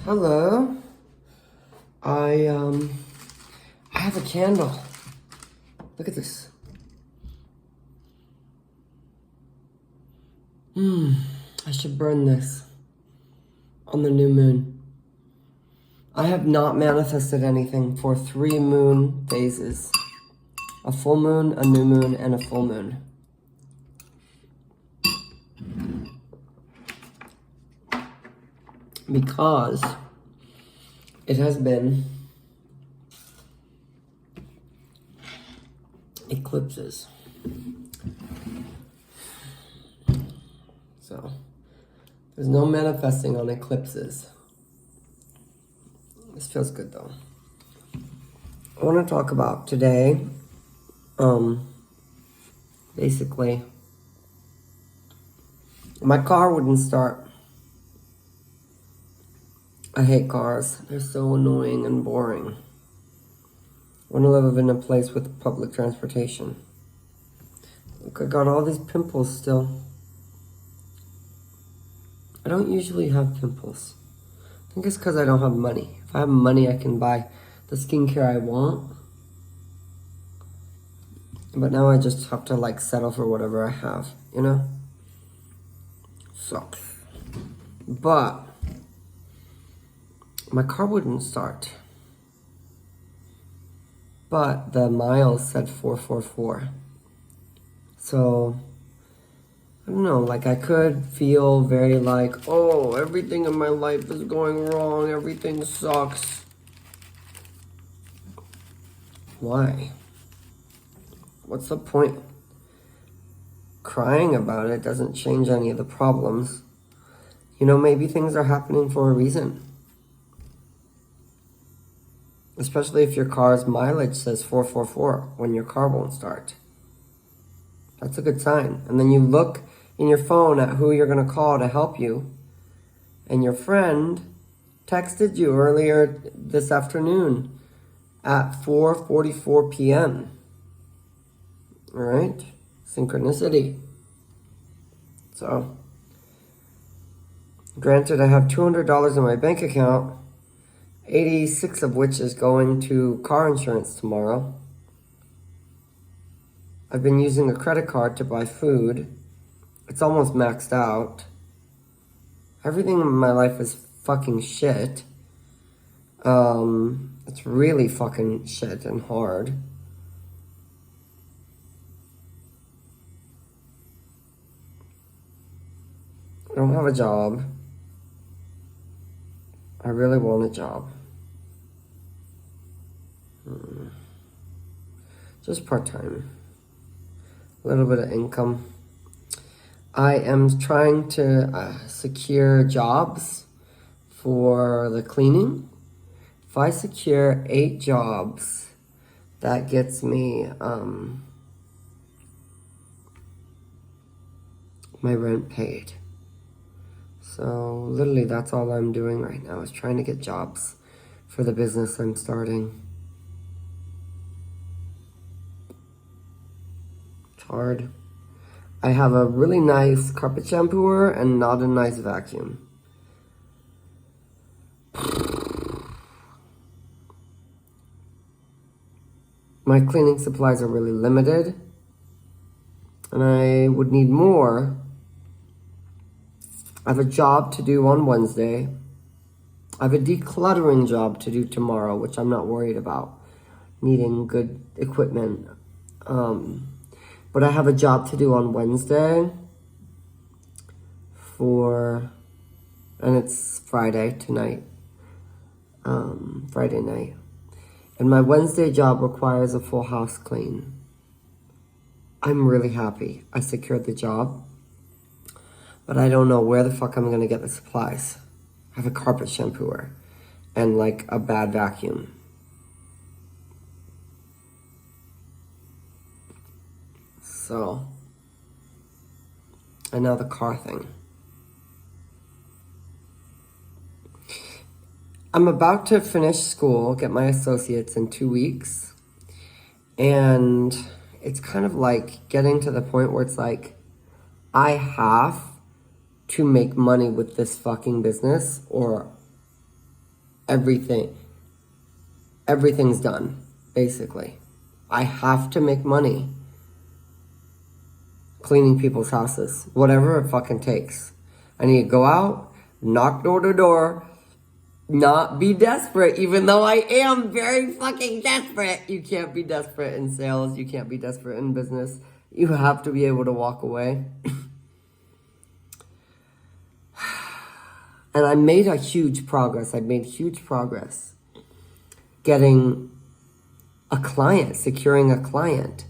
Hello. I I have a candle. Look at this. I should burn this on the new moon. I have not manifested anything for 3 moon phases. A full moon, a new moon, and a full moon. Because it has been eclipses. So, there's no manifesting on eclipses. This feels good though. I want to talk about today, basically, my car wouldn't start. I hate cars. They're so annoying and boring. I want to live in a place with public transportation. Look, I got all these pimples still. I don't usually have pimples. I think it's because I don't have money. If I have money, I can buy the skincare I want. But now I just have to like settle for whatever I have, you know? Sucks. But my car wouldn't start. But the miles said 444. So, I don't know, like I could feel very like, oh, everything in my life is going wrong, everything sucks. Why? What's the point? Crying about it doesn't change any of the problems. You know, maybe things are happening for a reason. Especially if your car's mileage says 444 when your car won't start. That's a good sign. And then you look in your phone at who you're going to call to help you. And your friend texted you earlier this afternoon at 4:44 p.m. All right? Synchronicity. So, granted, I have $200 in my bank account, 86 of which is going to car insurance tomorrow. I've been using a credit card to buy food. It's almost maxed out. Everything in my life is fucking shit. It's really fucking shit and hard. I don't have a job. I really want a job. Just part-time. A little bit of income. I am trying to secure jobs for the cleaning. If I secure 8 jobs, that gets me my rent paid. So literally that's all I'm doing right now is trying to get jobs for the business I'm starting. It's hard. I have a really nice carpet shampooer and not a nice vacuum. My cleaning supplies are really limited, and I would need more. I have a job to do on Wednesday. I have a decluttering job to do tomorrow, which I'm not worried about needing good equipment. But I have a job to do on Wednesday and it's Friday tonight, Friday night. And my Wednesday job requires a full house clean. I'm really happy I secured the job, but I don't know where the fuck I'm gonna get the supplies. I have a carpet shampooer and like a bad vacuum. So, and now the car thing. I'm about to finish school, get my associates in 2 weeks. And it's kind of like getting to the point where it's like, I have to make money with this fucking business or everything's done, basically. I have to make money cleaning people's houses, whatever it fucking takes. I need to go out, knock door to door, not be desperate, even though I am very fucking desperate. You can't be desperate in sales. You can't be desperate in business. You have to be able to walk away. And I made a huge progress. I made huge progress getting a client, securing a client,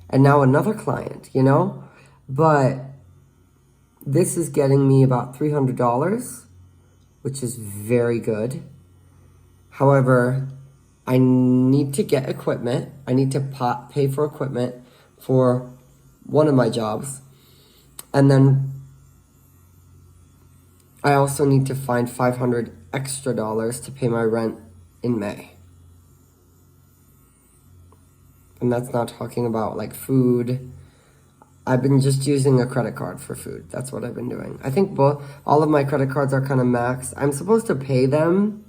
and now another client, you know? But this is getting me about $300, which is very good. However, I need to get equipment. I need to pay for equipment for one of my jobs. And then I also need to find $500 extra to pay my rent in May. And that's not talking about like food. I've been just using a credit card for food. That's what I've been doing. I think all of my credit cards are kind of maxed. I'm supposed to pay them.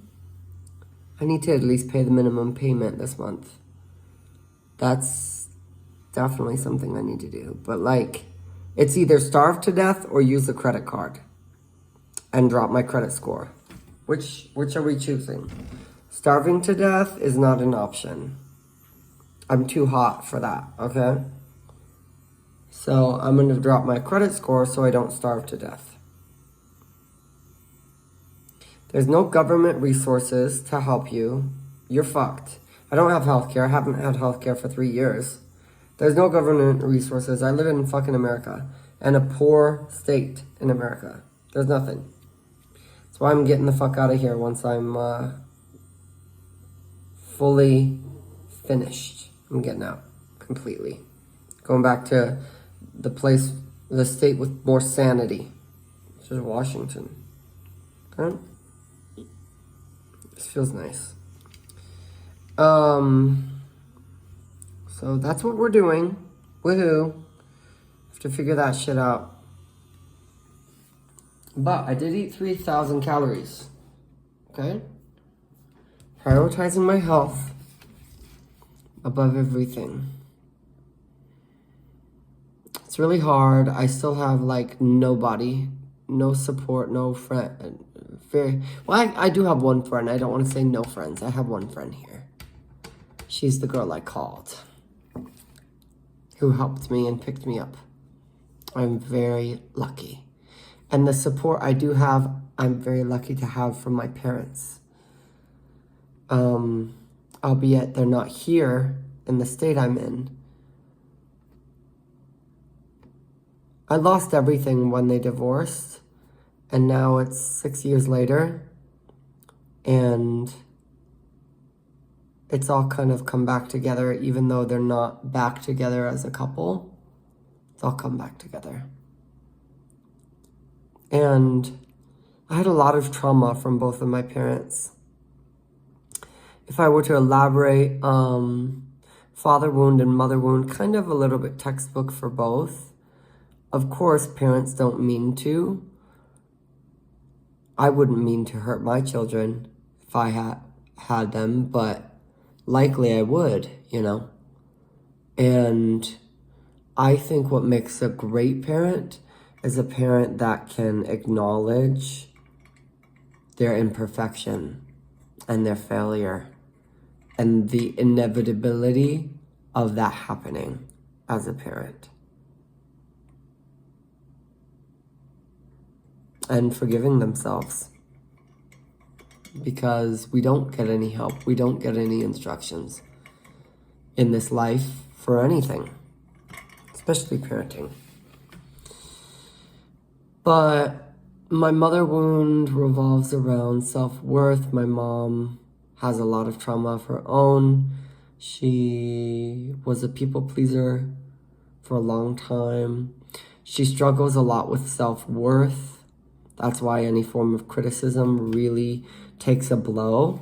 I need to at least pay the minimum payment this month. That's definitely something I need to do. But like, it's either starve to death or use the credit card and drop my credit score. Which are we choosing? Starving to death is not an option. I'm too hot for that, okay? So I'm going to drop my credit score so I don't starve to death. There's no government resources to help you. You're fucked. I don't have healthcare. I haven't had healthcare for 3 years. There's no government resources. I live in fucking America and a poor state in America. There's nothing. That's why I'm getting the fuck out of here once I'm fully finished. I'm getting out completely. Going back to the state with more sanity, which is Washington. Okay? This feels nice. So that's what we're doing. Woohoo. Have to figure that shit out. But I did eat 3,000 calories. Okay? Prioritizing my health above everything. It's really hard. I still have like nobody, no support, no friend. I do have one friend. I don't want to say no friends. I have one friend here. She's the girl I called, who helped me and picked me up. I'm very lucky. And the support I do have, I'm very lucky to have from my parents. Albeit they're not here in the state I'm in. I lost everything when they divorced, and now it's 6 years later, and it's all kind of come back together, even though they're not back together as a couple. It's all come back together. And I had a lot of trauma from both of my parents. If I were to elaborate, father wound and mother wound, kind of a little bit textbook for both. Of course, parents don't mean to. I wouldn't mean to hurt my children if I had them, but likely I would, you know. And I think what makes a great parent is a parent that can acknowledge their imperfection and their failure and the inevitability of that happening as a parent. And forgiving themselves, because we don't get any help, we don't get any instructions in this life for anything, especially parenting. But my mother wound revolves around self-worth. My mom has a lot of trauma of her own. She was a people pleaser for a long time. She struggles a lot with self-worth. That's why any form of criticism really takes a blow.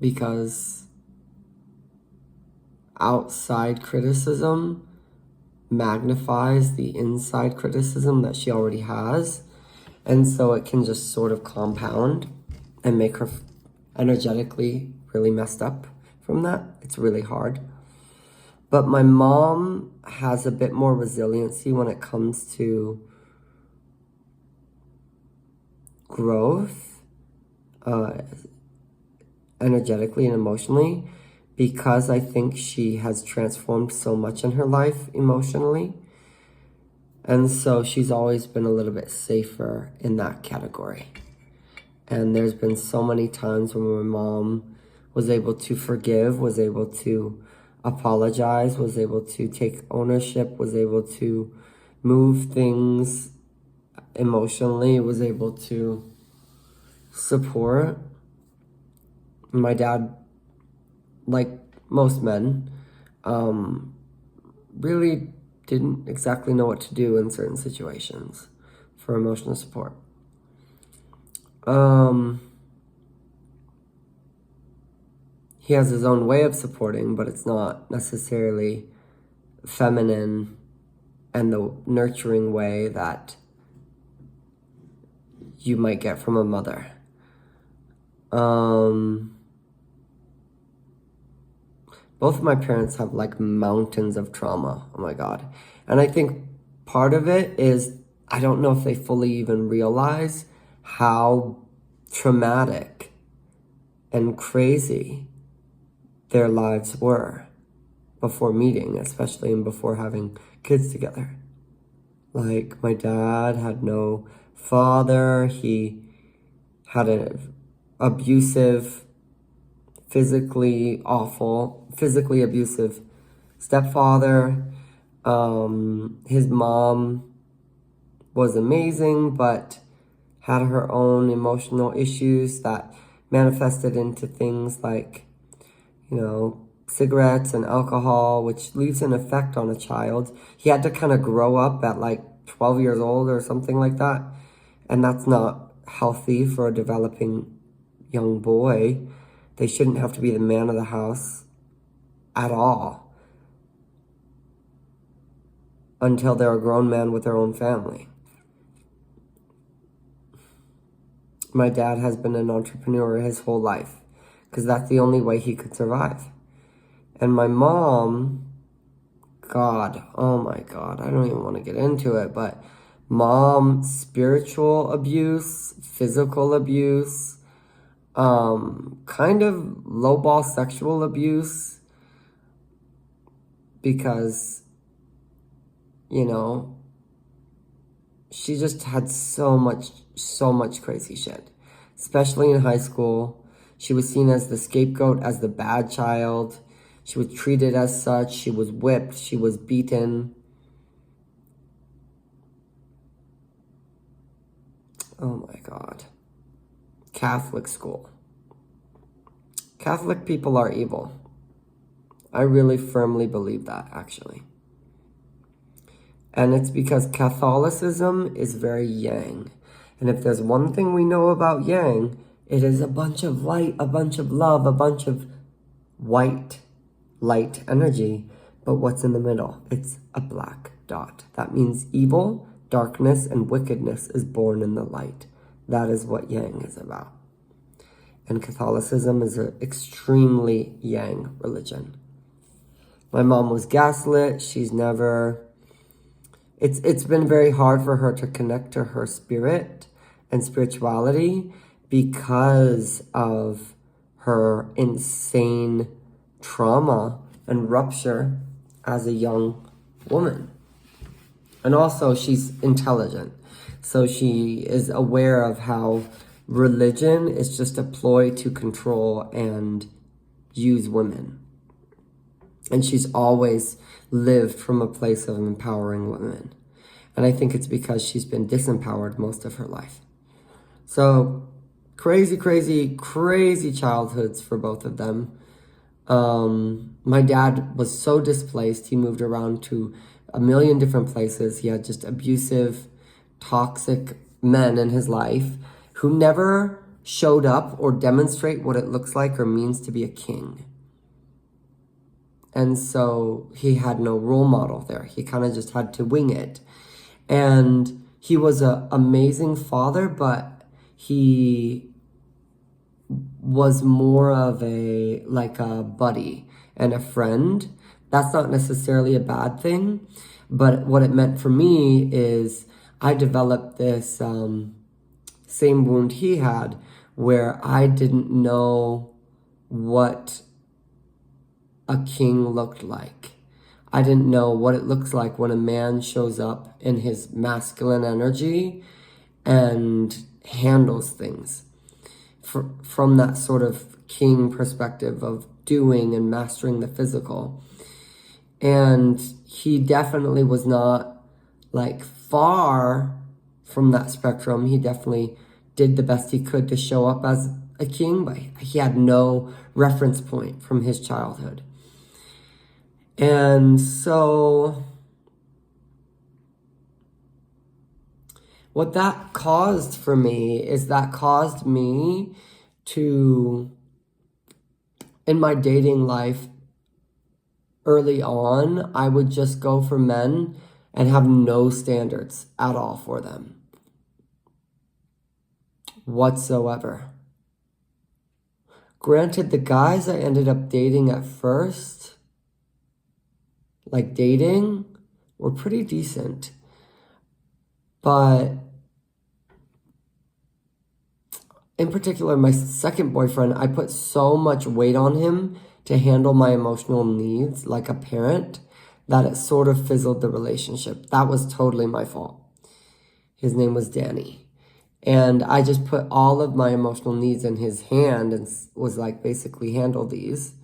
Because outside criticism magnifies the inside criticism that she already has. And so it can just sort of compound and make her energetically really messed up from that. It's really hard. But my mom has a bit more resiliency when it comes to growth, energetically and emotionally, because I think she has transformed so much in her life emotionally. And so she's always been a little bit safer in that category. And there's been so many times when my mom was able to forgive, was able to apologize, was able to take ownership, was able to move things emotionally, was able to support. My dad, like most men, really didn't exactly know what to do in certain situations for emotional support. He has his own way of supporting, but it's not necessarily feminine and the nurturing way that you might get from a mother. Both of my parents have like mountains of trauma. Oh my God. And I think part of it is, I don't know if they fully even realize how traumatic and crazy their lives were before meeting, especially and before having kids together. Like, my dad had no father. He had an abusive, physically abusive stepfather. His mom was amazing, but had her own emotional issues that manifested into things like, cigarettes and alcohol, which leaves an effect on a child. He had to kind of grow up at like 12 years old or something like that. And that's not healthy for a developing young boy. They shouldn't have to be the man of the house at all until they're a grown man with their own family. My dad has been an entrepreneur his whole life because that's the only way he could survive. And my mom, God, oh my God, I don't even want to get into it, but mom, spiritual abuse, physical abuse, kind of lowball sexual abuse, because, she just had so much crazy shit, especially in high school. She was seen as the scapegoat, as the bad child. She was treated as such. She was whipped. She was beaten. Oh my God. Catholic school. Catholic people are evil. I really firmly believe that, actually. And it's because Catholicism is very yang. And if there's one thing we know about yang, it is a bunch of light, a bunch of love, a bunch of white light energy. But what's in the middle? It's a black dot. That means evil, darkness, and wickedness is born in the light. That is what yang is about. And Catholicism is an extremely yang religion. My mom was gaslit. She's never... It's been very hard for her to connect to her spirit and spirituality because of her insane trauma and rupture as a young woman. And also, she's intelligent. So she is aware of how religion is just a ploy to control and use women. And she's always lived from a place of empowering women. And I think it's because she's been disempowered most of her life. So crazy, crazy, crazy childhoods for both of them. My dad was so displaced. He moved around to a million different places. He had just abusive, toxic men in his life who never showed up or demonstrate what it looks like or means to be a king. And so he had no role model there. He kind of just had to wing it. And he was an amazing father, but he was more of like a buddy and a friend. That's not necessarily a bad thing, but what it meant for me is I developed this same wound he had, where I didn't know what a king looked like. I didn't know what it looks like when a man shows up in his masculine energy and handles things from that sort of king perspective of doing and mastering the physical. And he definitely was not like far from that spectrum. He definitely did the best he could to show up as a king, but he had no reference point from his childhood. And so what that caused for me is that caused me to, in my dating life early on, I would just go for men and have no standards at all for them whatsoever. Granted, the guys I ended up dating at first, like dating, were pretty decent. But in particular, my second boyfriend, I put so much weight on him to handle my emotional needs like a parent that it sort of fizzled the relationship. That was totally my fault. His name was Danny. And I just put all of my emotional needs in his hand and was like, basically handle these.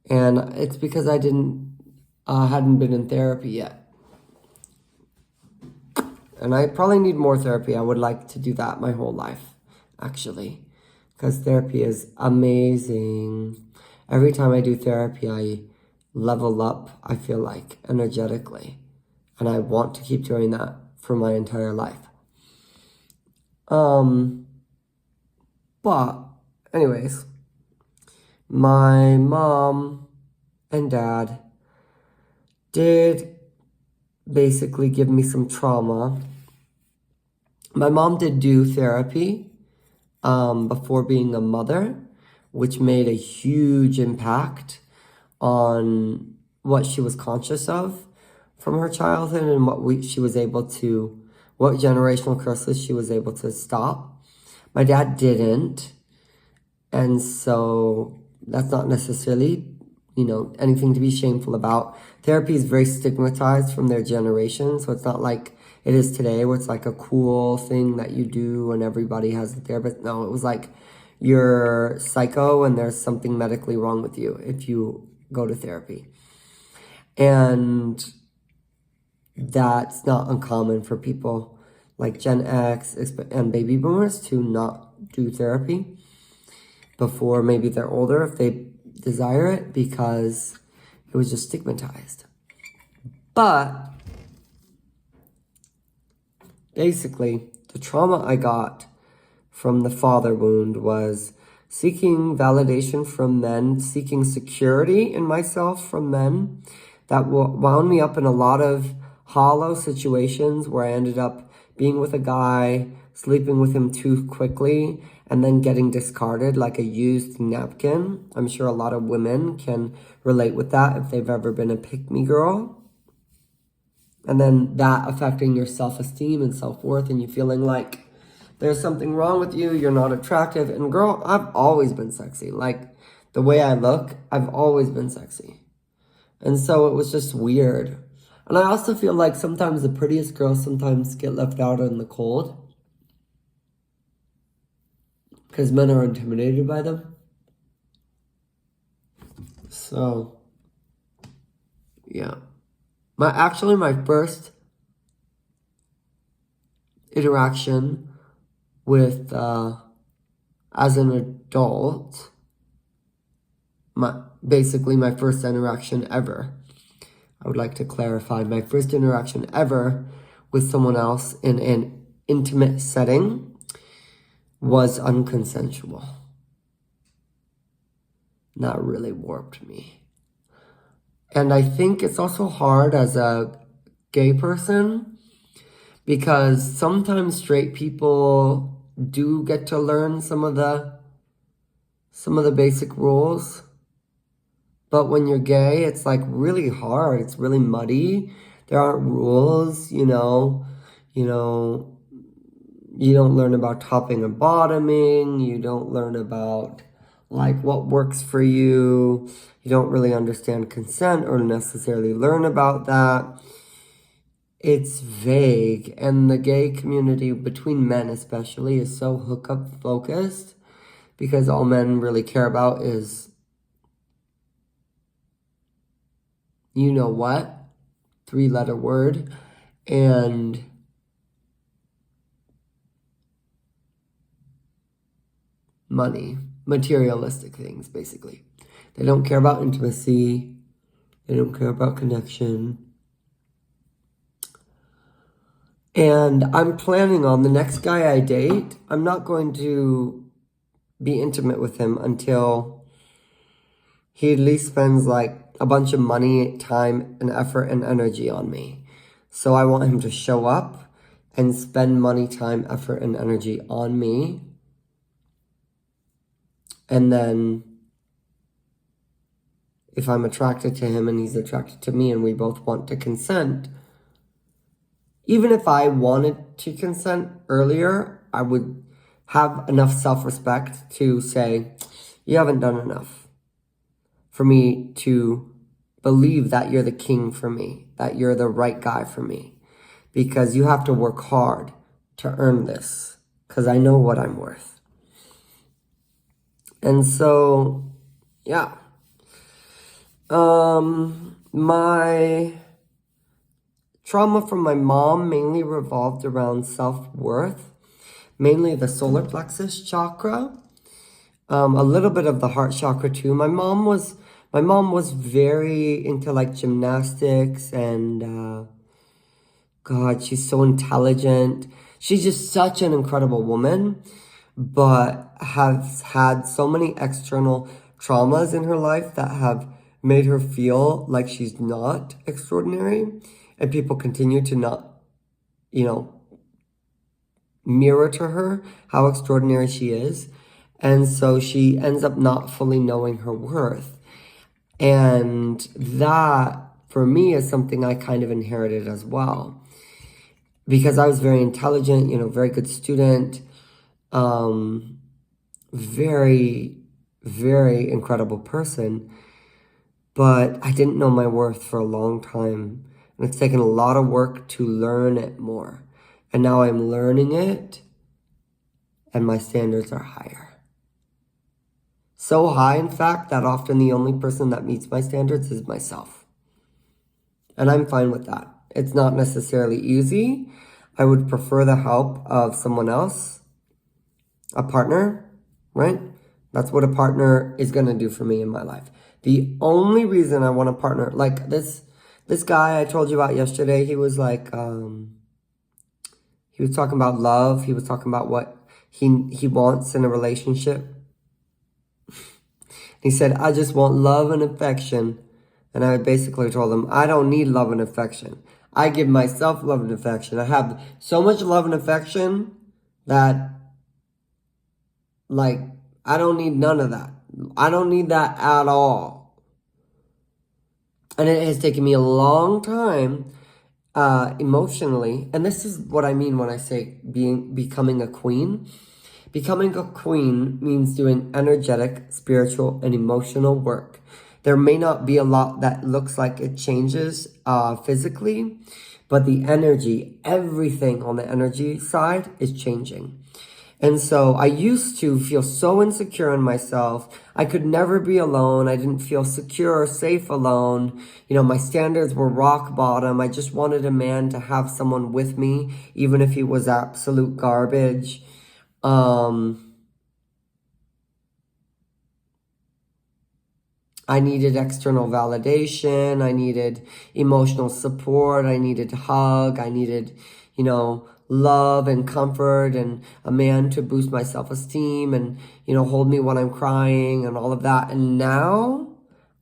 And it's because I hadn't been in therapy yet. And I probably need more therapy. I would like to do that my whole life, actually. Because therapy is amazing. Every time I do therapy, I level up, I feel like, energetically. And I want to keep doing that for my entire life. But anyways, my mom and dad did basically give me some trauma. My mom did do therapy before being a mother, which made a huge impact on what she was conscious of from her childhood and what generational curses she was able to stop. My dad didn't. And so that's not necessarily, anything to be shameful about. Therapy is very stigmatized from their generation. So it's not like it is today where it's like a cool thing that you do and everybody has a therapist. No, it was like you're psycho and there's something medically wrong with you if you go to therapy. And that's not uncommon for people like Gen X and baby boomers to not do therapy before maybe they're older if they desire it, because it was just stigmatized. But basically, the trauma I got from the father wound was seeking validation from men, seeking security in myself from men. That wound me up in a lot of hollow situations where I ended up being with a guy, sleeping with him too quickly, and then getting discarded like a used napkin. I'm sure a lot of women can relate with that if they've ever been a pick-me girl. And then that affecting your self-esteem and self-worth, and you feeling like there's something wrong with you, you're not attractive. And girl, I've always been sexy. Like, the way I look, I've always been sexy. And so it was just weird. And I also feel like sometimes the prettiest girls sometimes get left out in the cold, because men are intimidated by them. So, yeah. My first interaction with, as an adult, basically my first interaction ever, I would like to clarify, my first interaction ever with someone else in an intimate setting was unconsensual. That really warped me. And I think it's also hard as a gay person because sometimes straight people do get to learn some of the basic rules. But when you're gay, it's like really hard. It's really muddy. There aren't rules, you know. You don't learn about topping or bottoming. You don't learn about like what works for you. You don't really understand consent or necessarily learn about that. It's vague, and the gay community, between men especially, is so hookup focused because all men really care about is, you know what, 3-letter word, and money, materialistic things, basically. They don't care about intimacy. They don't care about connection. And I'm planning on the next guy I date, I'm not going to be intimate with him until he at least spends like a bunch of money, time, and effort and energy on me. So I want him to show up and spend money, time, effort, and energy on me. And then if I'm attracted to him and he's attracted to me and we both want to consent, even if I wanted to consent earlier, I would have enough self-respect to say, you haven't done enough for me to believe that you're the king for me, that you're the right guy for me, because you have to work hard to earn this, because I know what I'm worth. And so, yeah. My trauma from my mom mainly revolved around self-worth, mainly the solar plexus chakra, a little bit of the heart chakra too. My mom was very into like gymnastics and God, she's so intelligent. She's just such an incredible woman, but has had so many external traumas in her life that have made her feel like she's not extraordinary. And people continue to not, mirror to her how extraordinary she is. And so she ends up not fully knowing her worth. And that, for me, is something I kind of inherited as well. Because I was very intelligent, very good student, very, very incredible person. But I didn't know my worth for a long time. And it's taken a lot of work to learn it more. And now I'm learning it, and my standards are higher. So high, in fact, that often the only person that meets my standards is myself. And I'm fine with that. It's not necessarily easy. I would prefer the help of someone else, a partner, right? That's what a partner is going to do for me in my life. The only reason I want a partner, like this guy I told you about yesterday, he was like, he was talking about love. He was talking about what he wants in a relationship. He said, I just want love and affection. And I basically told him, I don't need love and affection. I give myself love and affection. I have so much love and affection that, like, I don't need none of that. I don't need that at all. And it has taken me a long time emotionally, and this is what I mean when I say becoming a queen. Becoming a queen means doing energetic, spiritual, and emotional work. There may not be a lot that looks like it changes physically, but the energy, everything on the energy side is changing. And so I used to feel so insecure in myself. I could never be alone. I didn't feel secure or safe alone. My standards were rock bottom. I just wanted a man to have someone with me, even if he was absolute garbage. I needed external validation. I needed emotional support. I needed a hug. I needed, love and comfort and a man to boost my self-esteem and, hold me when I'm crying and all of that. And now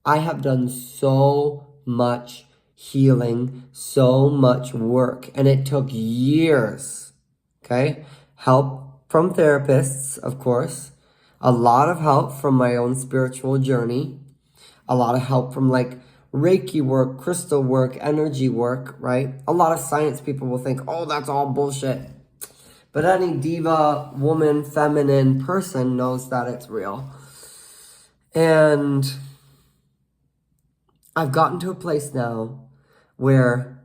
I have done so much healing, so much work. And it took years, okay? Help from therapists, of course. A lot of help from my own spiritual journey. A lot of help from like Reiki work, crystal work, energy work, right? A lot of science people will think, oh, that's all bullshit. But any diva, woman, feminine person knows that it's real. And I've gotten to a place now where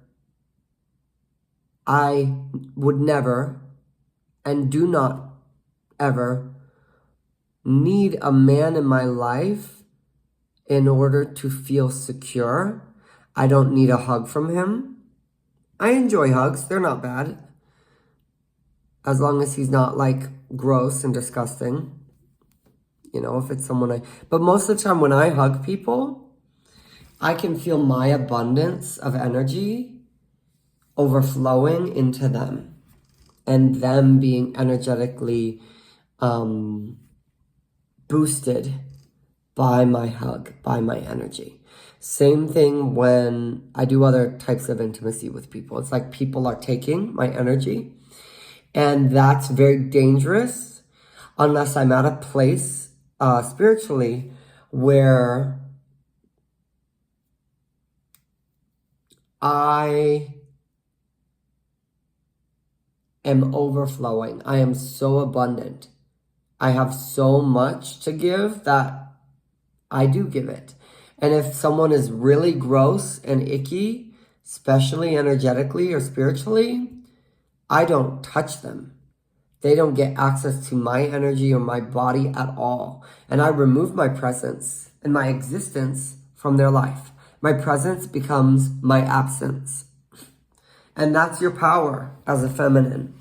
I would never and do not ever need a man in my life in order to feel secure. I don't need a hug from him. I enjoy hugs. They're not bad. As long as he's not like gross and disgusting. You know, if it's someone but most of the time when I hug people, I can feel my abundance of energy overflowing into them. And them being energetically boosted by my hug, by my energy. Same thing when I do other types of intimacy with people. It's like people are taking my energy. And that's very dangerous unless I'm at a place spiritually where I am overflowing. I am so abundant. I have so much to give that I do give it. And if someone is really gross and icky, especially energetically or spiritually, I don't touch them. They don't get access to my energy or my body at all. And I remove my presence and my existence from their life. My presence becomes my absence. And that's your power as a feminine.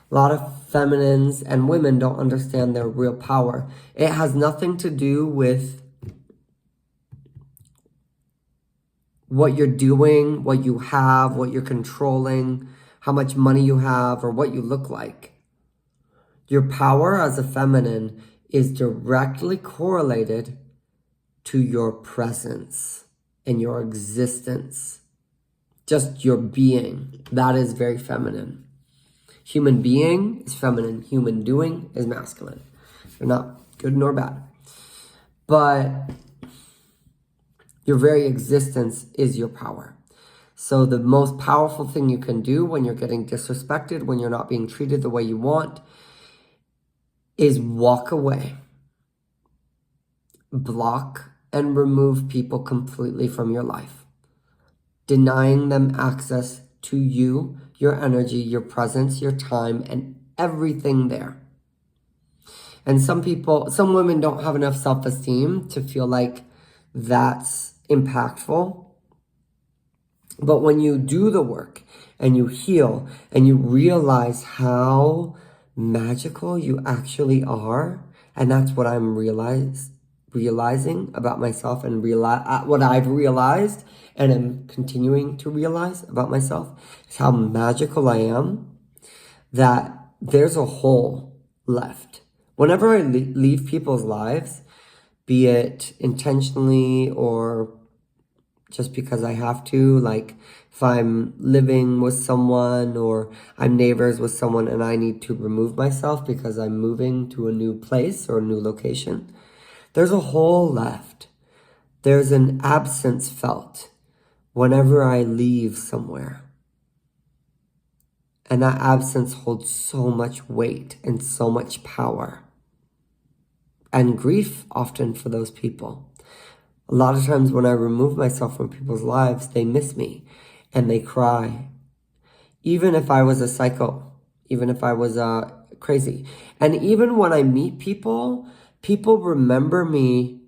A lot of feminines and women don't understand their real power. It has nothing to do with what you're doing, what you have, what you're controlling, how much money you have, or what you look like. Your power as a feminine is directly correlated to your presence and your existence. Just your being. That is very feminine. Human being is feminine. Human doing is masculine. They're not good nor bad. But your very existence is your power. So the most powerful thing you can do when you're getting disrespected, when you're not being treated the way you want, is walk away. Block and remove people completely from your life. Denying them access to you, your energy, your presence, your time, and everything there. And some women don't have enough self-esteem to feel like that's impactful. But when you do the work and you heal and you realize how magical you actually are, and that's what I'm realizing about myself and what I've realized and am continuing to realize about myself is how magical I am, that there's a hole left. Whenever I leave people's lives, be it intentionally or just because I have to, like if I'm living with someone or I'm neighbors with someone and I need to remove myself because I'm moving to a new place or a new location, there's a hole left. There's an absence felt whenever I leave somewhere. And that absence holds so much weight and so much power. And grief often for those people. A lot of times when I remove myself from people's lives, they miss me and they cry. Even if I was a psycho, even if I was crazy. And even when I meet people, people remember me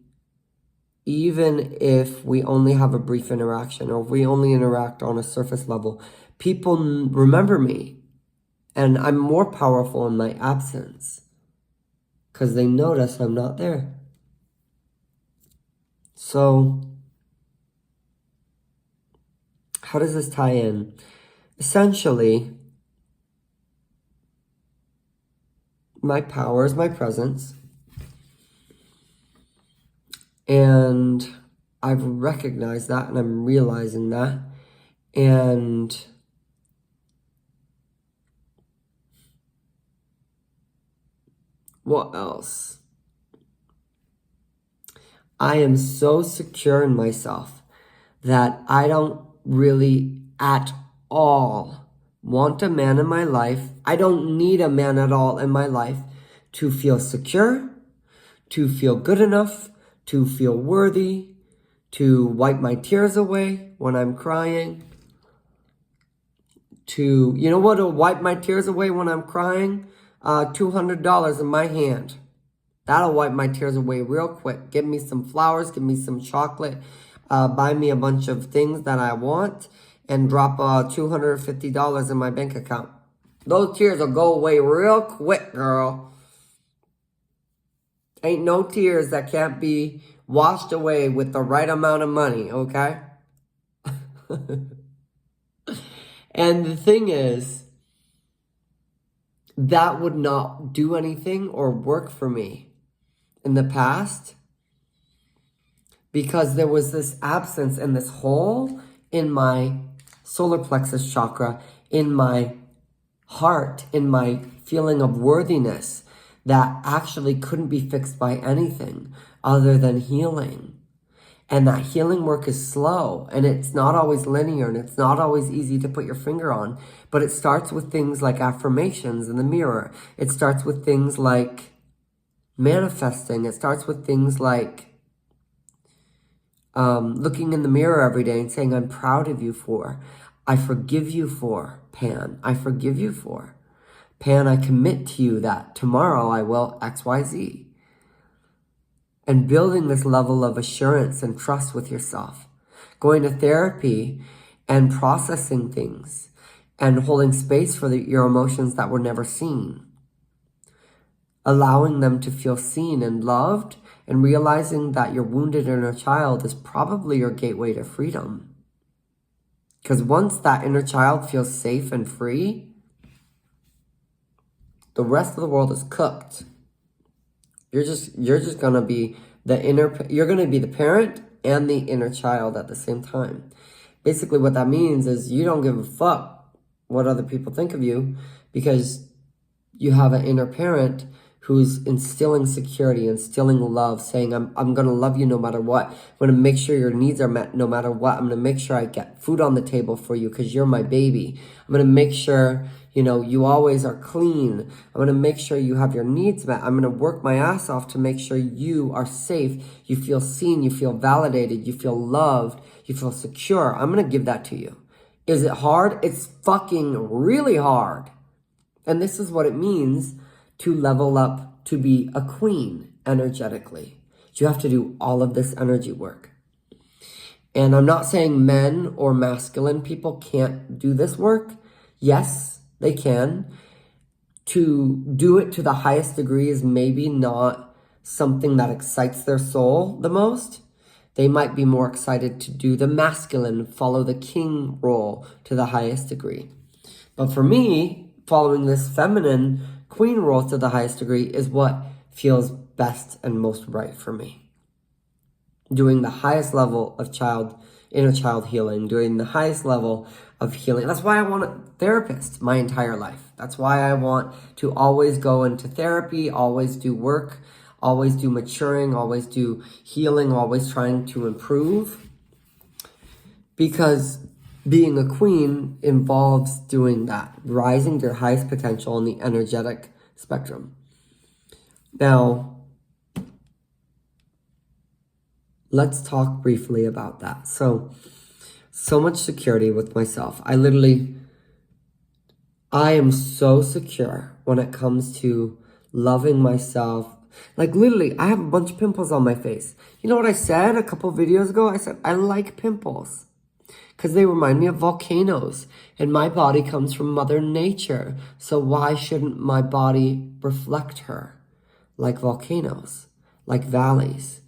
even if we only have a brief interaction or if we only interact on a surface level. People remember me and I'm more powerful in my absence because they notice I'm not there. So, how does this tie in? Essentially, my power is my presence. And I've recognized that and I'm realizing that. And what else? I am so secure in myself that I don't really at all want a man in my life. I don't need a man at all in my life to feel secure, to feel good enough, to feel worthy, to wipe my tears away when I'm crying, to, you know what will wipe my tears away when I'm crying? $200 in my hand. That'll wipe my tears away real quick. Give me some flowers, give me some chocolate, buy me a bunch of things that I want, and drop $250 in my bank account. Those tears will go away real quick, girl. Ain't no tears that can't be washed away with the right amount of money, okay? And the thing is, that would not do anything or work for me in the past because there was this absence and this hole in my solar plexus chakra, in my heart, in my feeling of worthiness that actually couldn't be fixed by anything other than healing. And that healing work is slow, and it's not always linear, and it's not always easy to put your finger on. But it starts with things like affirmations in the mirror. It starts with things like manifesting. It starts with things like looking in the mirror every day and saying, I'm proud of you for. I forgive you for, Pan. I forgive you for. Pan, I commit to you that tomorrow I will X, Y, Z. And building this level of assurance and trust with yourself. Going to therapy and processing things and holding space for your emotions that were never seen. Allowing them to feel seen and loved, and realizing that your wounded inner child is probably your gateway to freedom. Because once that inner child feels safe and free, the rest of the world is cooked. You're just gonna be you're gonna be the parent and the inner child at the same time. Basically what that means is you don't give a fuck what other people think of you because you have an inner parent who's instilling security, instilling love, saying, I'm going to love you no matter what. I'm going to make sure your needs are met no matter what. I'm going to make sure I get food on the table for you because you're my baby. I'm going to make sure, you always are clean. I'm going to make sure you have your needs met. I'm going to work my ass off to make sure you are safe. You feel seen. You feel validated. You feel loved. You feel secure. I'm going to give that to you. Is it hard? It's fucking really hard. And this is what it means to level up to be a queen energetically. You have to do all of this energy work. And I'm not saying men or masculine people can't do this work. Yes, they can. To do it to the highest degree is maybe not something that excites their soul the most. They might be more excited to do the masculine, follow the king role to the highest degree. But for me, following this feminine queen role to the highest degree is what feels best and most right for me. Doing the highest level of inner child healing, doing the highest level of healing. That's why I want a therapist my entire life. That's why I want to always go into therapy, always do work, always do maturing, always do healing, always trying to improve. Because being a queen involves doing that, rising to your highest potential in the energetic spectrum. Now, let's talk briefly about that. So much security with myself. I am so secure when it comes to loving myself. Like literally, I have a bunch of pimples on my face. You know what I said a couple videos ago? I said, I like pimples. Because they remind me of volcanoes. And my body comes from Mother Nature. So why shouldn't my body reflect her? Like volcanoes, like valleys.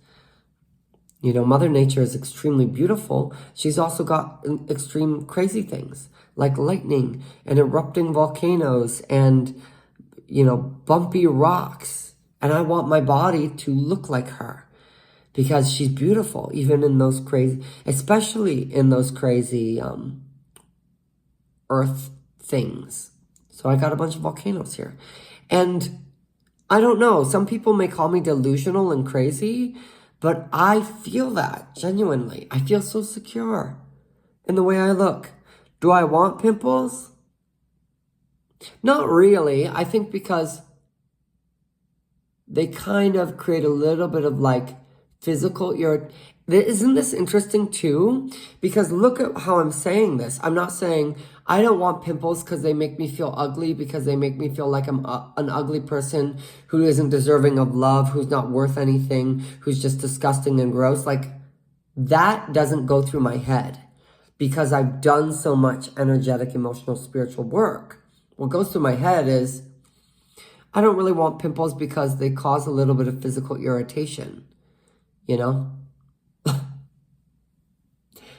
Mother Nature is extremely beautiful. She's also got extreme crazy things. Like lightning and erupting volcanoes and, bumpy rocks. And I want my body to look like her. Because she's beautiful, even in those crazy, especially in those crazy earth things. So I got a bunch of volcanoes here. And I don't know, some people may call me delusional and crazy, but I feel that, genuinely. I feel so secure in the way I look. Do I want pimples? Not really. I think because they kind of create a little bit of like physical irritation. Isn't this interesting too? Because look at how I'm saying this. I'm not saying I don't want pimples because they make me feel ugly, because they make me feel like I'm an ugly person who isn't deserving of love, who's not worth anything, who's just disgusting and gross. Like, that doesn't go through my head because I've done so much energetic, emotional, spiritual work. What goes through my head is, I don't really want pimples because they cause a little bit of physical irritation, you know?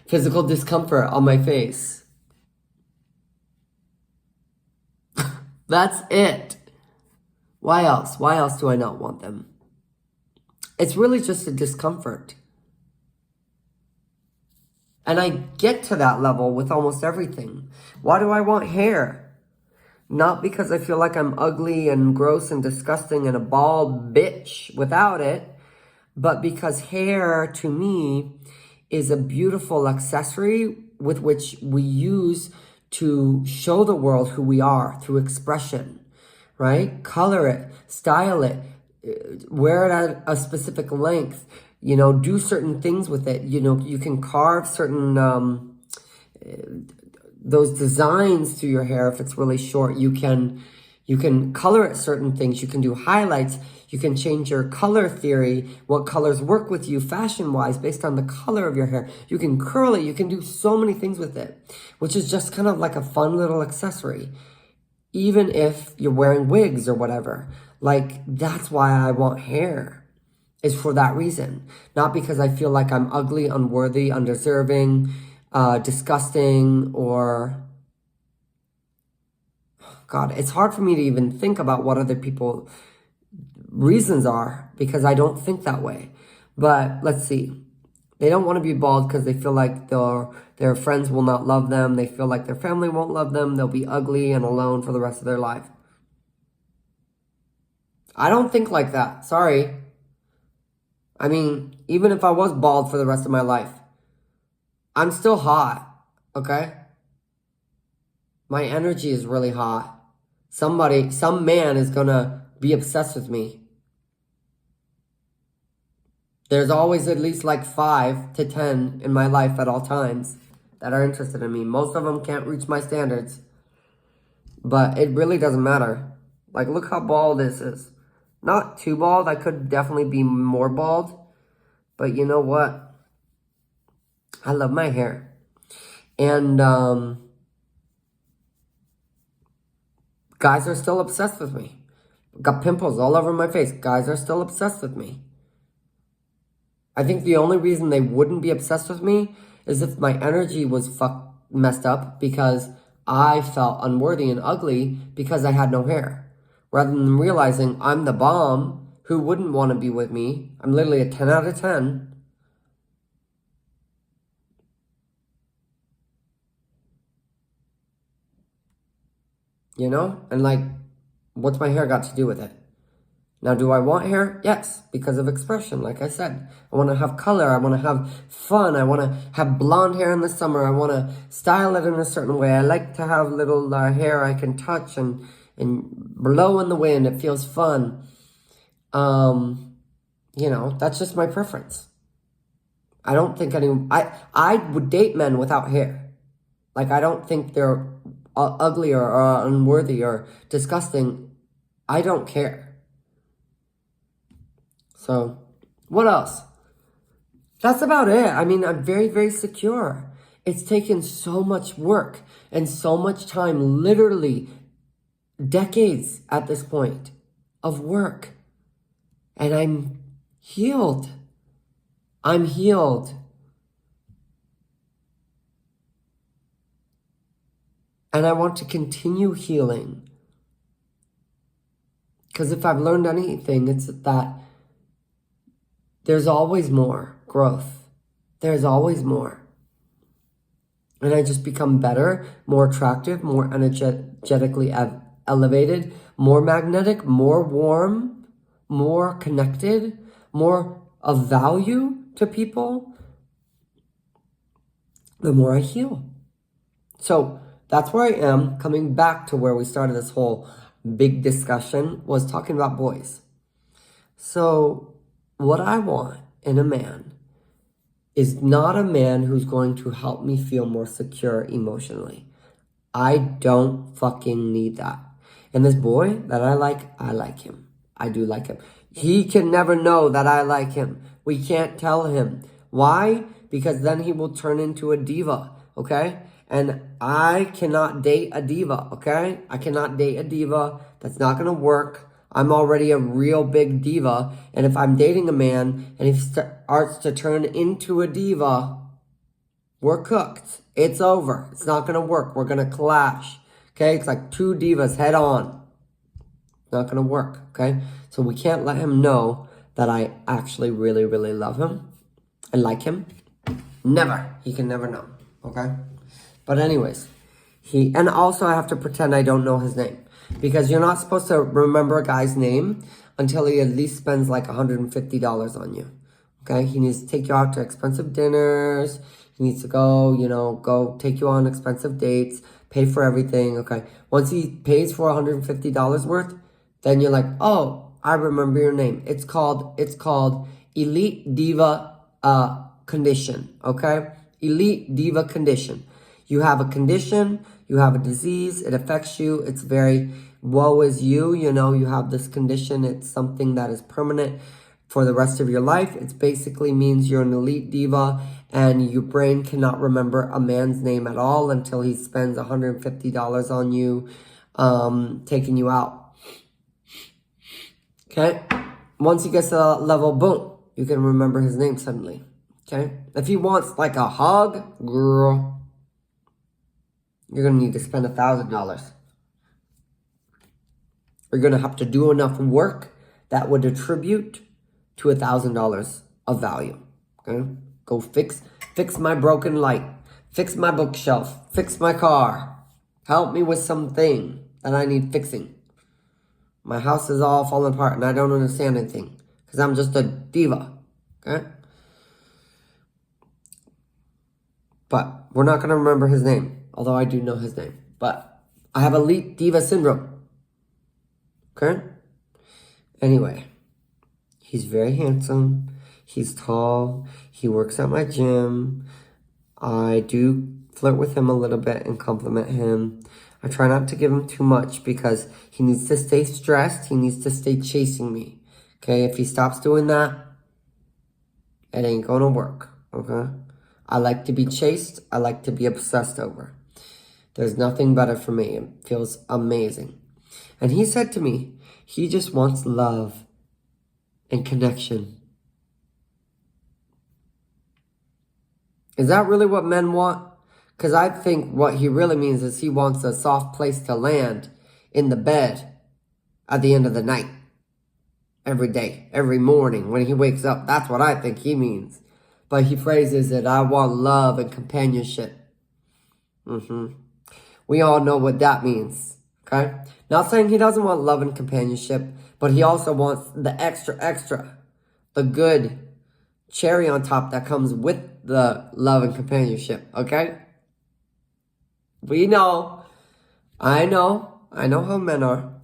Physical discomfort on my face. That's it. Why else? Why else do I not want them? It's really just a discomfort. And I get to that level with almost everything. Why do I want hair? Not because I feel like I'm ugly and gross and disgusting and a bald bitch without it, but because hair, to me, is a beautiful accessory with which we use to show the world who we are through expression, right? Color it, style it, wear it at a specific length, you know, do certain things with it. You know, you can carve certain, those designs through your hair. If it's really short, you can color it certain things. You can do highlights. You can change your color theory, what colors work with you fashion-wise based on the color of your hair. You can curl it. You can do so many things with it, which is just kind of like a fun little accessory. Even if you're wearing wigs or whatever. Like, that's why I want hair, is for that reason. Not because I feel like I'm ugly, unworthy, undeserving, disgusting, or... God, it's hard for me to even think about what other people reasons are, because I don't think that way. But let's see. They don't want to be bald because they feel like their friends will not love them. They feel like their family won't love them. They'll be ugly and alone for the rest of their life. I don't think like that. Sorry. I mean, even if I was bald for the rest of my life, I'm still hot, okay? My energy is really hot. Some man is gonna be obsessed with me. There's always at least like 5 to 10 in my life at all times that are interested in me. Most of them can't reach my standards. But it really doesn't matter. Like, look how bald this is. Not too bald. I could definitely be more bald. But you know what? I love my hair. And guys are still obsessed with me. Got pimples all over my face. Guys are still obsessed with me. I think the only reason they wouldn't be obsessed with me is if my energy was messed up because I felt unworthy and ugly because I had no hair. Rather than realizing I'm the bomb, who wouldn't want to be with me? I'm literally a 10 out of 10. You know? And like, what's my hair got to do with it? Now, do I want hair? Yes, because of expression, like I said. I want to have color. I want to have fun. I want to have blonde hair in the summer. I want to style it in a certain way. I like to have little hair I can touch and blow in the wind. It feels fun. You know, that's just my preference. I don't think I would date men without hair. Like, I don't think they're ugly or unworthy or disgusting. I don't care. So, what else? That's about it. I mean, I'm very, very secure. It's taken so much work and so much time, literally decades at this point of work. And I'm healed. I'm healed. And I want to continue healing. Because if I've learned anything, it's that there's always more growth. There's always more. and I just become better, more attractive, more energetically elevated, more magnetic, more warm, more connected, more of value to people, the more I heal. So that's where I am, coming back to where we started this whole big discussion, was talking about boys. So what I want in a man is not a man who's going to help me feel more secure emotionally. I don't fucking need that. And this boy that I like him. I do like him. He can never know that I like him. We can't tell him. Why? Because then he will turn into a diva, okay? And I cannot date a diva, okay? I cannot date a diva. That's not gonna work. I'm already a real big diva. And if I'm dating a man and he starts to turn into a diva, we're cooked. It's over. It's not gonna work. We're gonna clash, okay? It's like two divas head on. Not gonna work, okay? So we can't let him know that I actually really, really love him and like him. Never. He can never know, okay? But anyways, and also I have to pretend I don't know his name, because you're not supposed to remember a guy's name until he at least spends like $150 on you, okay? He needs to take you out to expensive dinners. He needs to go take you on expensive dates, pay for everything, okay? Once he pays for $150 worth, then you're like, oh, I remember your name. It's called Elite Diva Condition, okay? Elite Diva Condition. You have a condition, you have a disease, it affects you, it's very, woe is you, you have this condition, it's something that is permanent for the rest of your life. It basically means you're an elite diva and your brain cannot remember a man's name at all until he spends $150 on you, taking you out. Okay? Once he gets to that level, boom, you can remember his name suddenly. Okay? If he wants like a hug, girl, you're going to need to spend $1,000. You're going to have to do enough work that would attribute to $1,000 of value. Okay? Go fix my broken light. Fix my bookshelf. Fix my car. Help me with something that I need fixing. My house is all falling apart and I don't understand anything because I'm just a diva. Okay? But we're not going to remember his name. Although I do know his name. But I have elite diva syndrome. Okay? Anyway. He's very handsome. He's tall. He works at my gym. I do flirt with him a little bit and compliment him. I try not to give him too much because he needs to stay stressed. He needs to stay chasing me. Okay? If he stops doing that, it ain't gonna work. Okay? I like to be chased. I like to be obsessed over. There's nothing better for me. It feels amazing. And he said to me, he just wants love and connection. Is that really what men want? Because I think what he really means is he wants a soft place to land in the bed at the end of the night. Every day, every morning when he wakes up. That's what I think he means. But he phrases it, I want love and companionship. We all know what that means, okay? Not saying he doesn't want love and companionship, but he also wants the extra, the good cherry on top that comes with the love and companionship, okay? We know. I know how men are,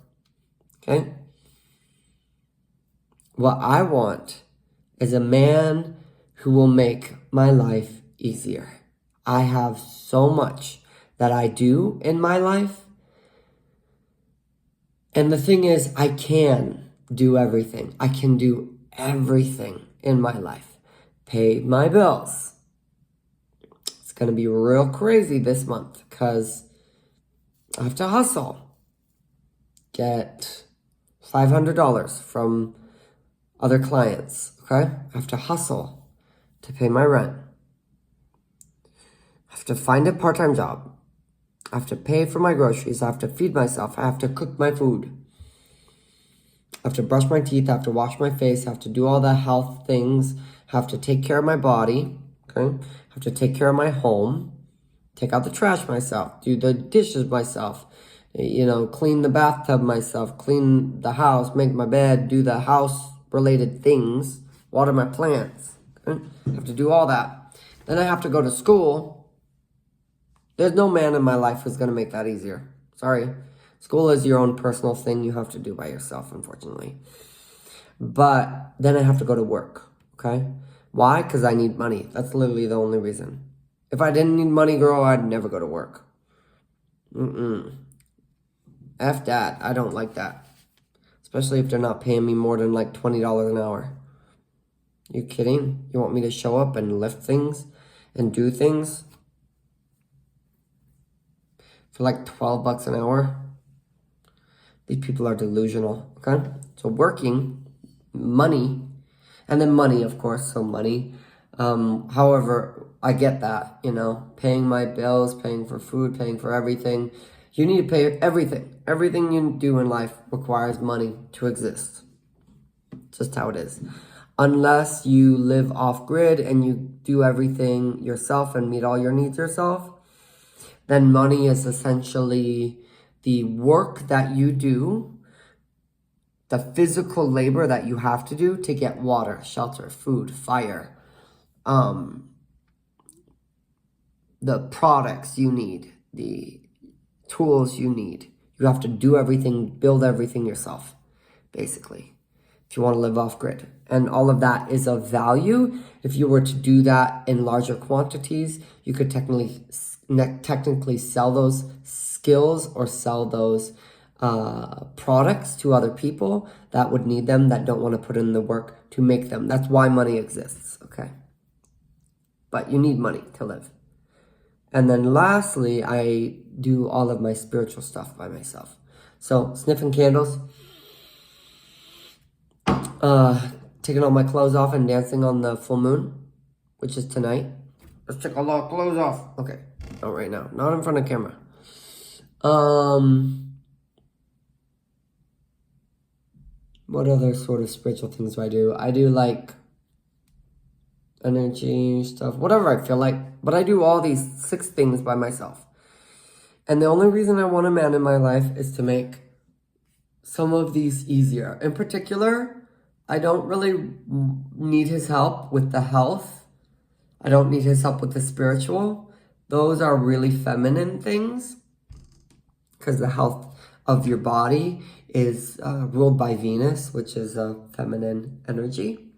okay? What I want is a man who will make my life easier. I have so much that I do in my life. And the thing is, I can do everything. I can do everything in my life. Pay my bills. It's going to be real crazy this month because I have to hustle. Get $500 from other clients, okay? I have to hustle to pay my rent. I have to find a part-time job. I have to pay for my groceries. I have to feed myself. I have to cook my food. I have to brush my teeth. I have to wash my face. I have to do all the health things. I have to take care of my body. Okay? I have to take care of my home. take out the trash myself, do the dishes myself, clean the bathtub myself, clean the house, make my bed, do the house-related things, water my plants. Okay? I have to do all that. Then I have to go to school. There's no man in my life who's going to make that easier. Sorry. School is your own personal thing you have to do by yourself, unfortunately. But then I have to go to work, okay? Why? Because I need money. That's literally the only reason. If I didn't need money, girl, I'd never go to work. F that. I don't like that. Especially if they're not paying me more than like $20 an hour. You kidding? You want me to show up and lift things and do things for like $12 an hour? These people are delusional, okay? So working, money, and then money, of course, so money. However, I get that, paying my bills, paying for food, paying for everything. You need to pay everything. Everything you do in life requires money to exist. It's just how it is. Unless you live off-grid and you do everything yourself and meet all your needs yourself, then money is essentially the work that you do, the physical labor that you have to do to get water, shelter, food, fire, the products you need, the tools you need. You have to do everything, build everything yourself, basically, if you want to live off-grid. And all of that is of value. If you were to do that in larger quantities, you could technically sell those skills or sell those products to other people that would need them, that don't want to put in the work to make them. That's why money exists, okay? But you need money to live. And then lastly, I do all of my spiritual stuff by myself. So sniffing candles, taking all my clothes off and dancing on the full moon, which is tonight. Let's take all our clothes off. Okay, not right now, not in front of camera. What other sort of spiritual things do? I do like energy stuff, whatever I feel like. But I do all these 6 things by myself. And the only reason I want a man in my life is to make some of these easier. In particular, I don't really need his help with the health. I don't need his help with the spiritual. Those are really feminine things, because the health of your body is ruled by Venus, which is a feminine energy.